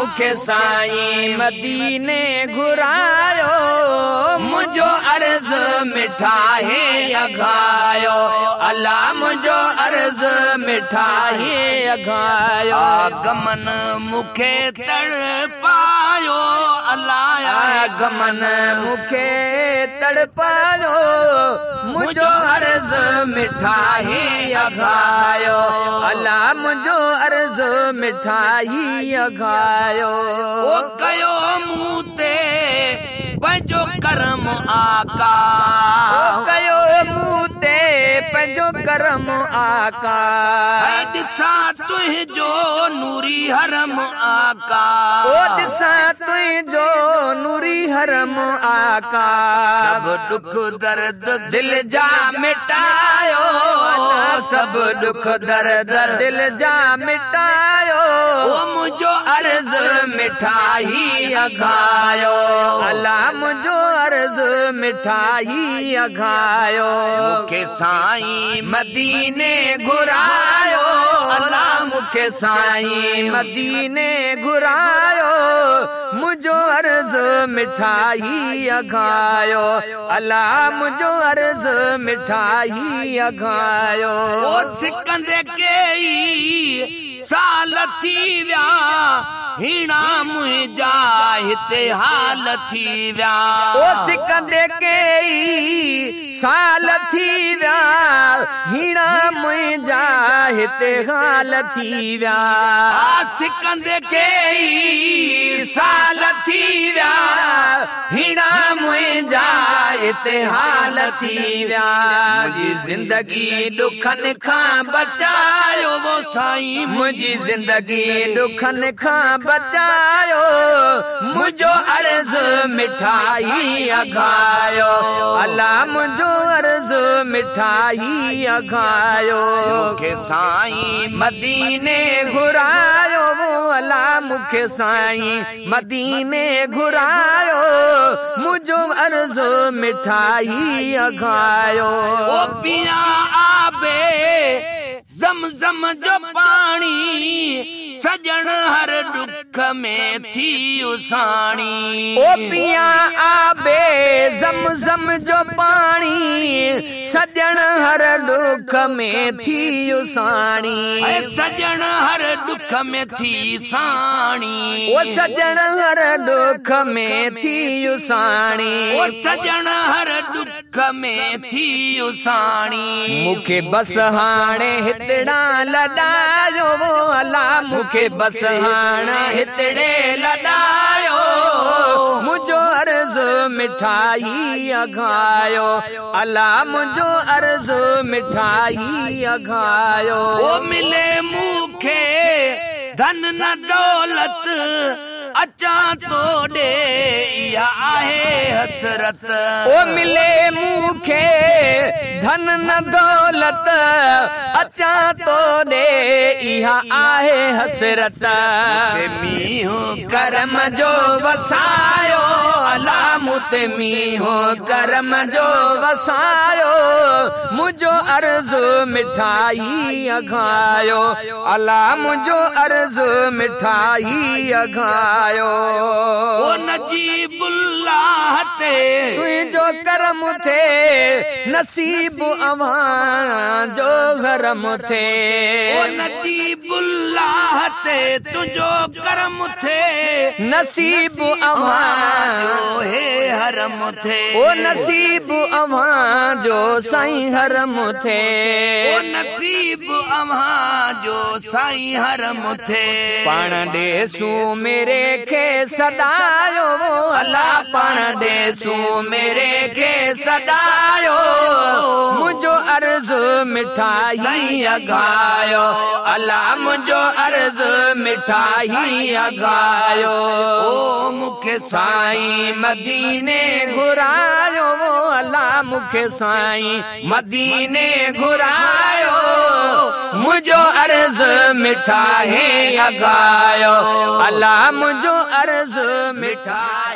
मुखे साईं मदीने घुरायो, मुझो अर्ज मिठाई अघायो, अल्लाह मुझो अर्ज मिठाई अघायो। आगमन मुखे तड़पायो, अल्लाह आगमन मुखे तड़पायो, मुझो अर्ज मिठाई अघायो, अल्लाह मुझो अर्ज मिठाई अघायो। ओ कयो मूते पंहिंजो करम आका, ओ कयो मूते पंहिंजो करम आका, ॾिसां तुंहिंजो नूरी हरम आका, ओ ॾिसां तुंहिंजो नूरी हरम आका। सब दुख दर्द दिल जा मिटायो, सब दुख दर्द दिल जा मिटायो, ओ मुझो अर्ज मिठाई अघायो, अल्लाह मुझो अर्ज मिठाई अघायो। मुखे साईं मदीने घुरायो, अल्लाह मुखे साईं मदीने घुरायो, मुझो अर्ज मिठाई अघायो, अल्लाह मुझो अर्ज मिठाई अघायो। ओ सिकंदे कई साल थी विया, हीणा मुंहिंजा हिते हाल थी विया, ओ सिकंदे कई साल थी विया, हीणा मुंहिंजा हिते हाल थी विया। सिकंदे कई साल थी विया, हीणा मुंहिंजा हिते हाल थी विया। मुंहिंजी ज़िंदगी ॾुखनि खां बचायो वो साईं, मुंहिंजी ज़िंदगी ॾुखनि खां बचायो, मुझो अर्ज मिठाई अघायो, अल्लाह मुझो अर्ज मिठाई अघायो। मुखे साईं मदीने घुरायो, अल्लाह मुखे साईं मदीने घुरायो, मुझो अर्ज मिठाई अघायो। ओ पिया आबे ज़मज़म जो पाणी, सजण हर दुख में थी उसाणी। ओ पिया आबे ज़मज़म जो पाणी, सजण हर दुख में थी उसाणी। सजण हर दुख में थी साणी, ओ सजण हर दुख में थी उसाणी। ओ सजण हर दुख में थी उसाणी। मुखे बस हाणे हितड़ा लॾायो, अल्लाह मुखे बस हाणे हितड़े लॾायो, मुझो अर्ज मिठाई अघायो, अल्लाह मुझो अर्ज मिठाई अघायो। ओ मिले मुखे धन न दौलत, अचा तो ॾे इहा आहे हसरत। ओ मिले मुखे धन न दौलत, अचा तो ॾे इहा आहे हसरत। मींहुं करम जो वसायो, अल्लाह मुते मींहुं करम जो वसायो, मुझो अर्ज मिठाई अघायो, अल्लाह मुझो अर्ज मिठाई अघायो। ओ नजीबुल्लाह ते तुझो करम थे, नसीब अवां जो गरम थे। ओ नजीबुल्लाह ते तुझो करम थे, नसीब अवां जो हे हरम थे। ओ नसीब अवां जो साईं हरम थे। ओ नसीब अवां जो साईं हरम थे। पाण ॾेसू मेरे खे सदायो, अल्लाह पाण ॾेसू मेरे खे सदायो, मुझो अर्ज मिठाई अघायो, अल्लाह मुझो अर्ज मिठाई अघायो। ओ मुखे साईं मदीने घुरायो, अल्लाह मुखे साईं मदीने घुरायो, मुझो अर्ज मिठाई अघायो, अल्लाह मुझो अर्ज मिठाई